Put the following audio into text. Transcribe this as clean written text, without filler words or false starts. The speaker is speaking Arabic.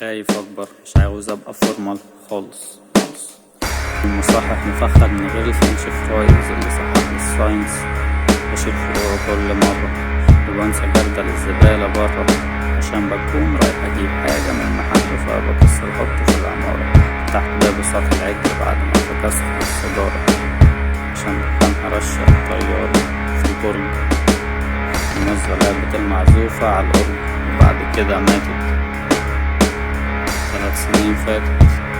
خايف اكبر، مش عاوز ابقى فورمال خالص. المصحح مفخد من غير الفرنش فرايز اللي صحح لي الساينس. بشيل فروع كل مرة وبنسى جردل الزبالة برا، عشان بكون رايح اجيب حاجة من محل فبكسر احطه في العمارة تحت باب سطح العجل بعد ما فكست السيجارة، عشان دخان هرشق طيارة في البرج. النزلة لعبة المعزوفة على الأرض وبعد كده ماتت 3 سنين فاتت.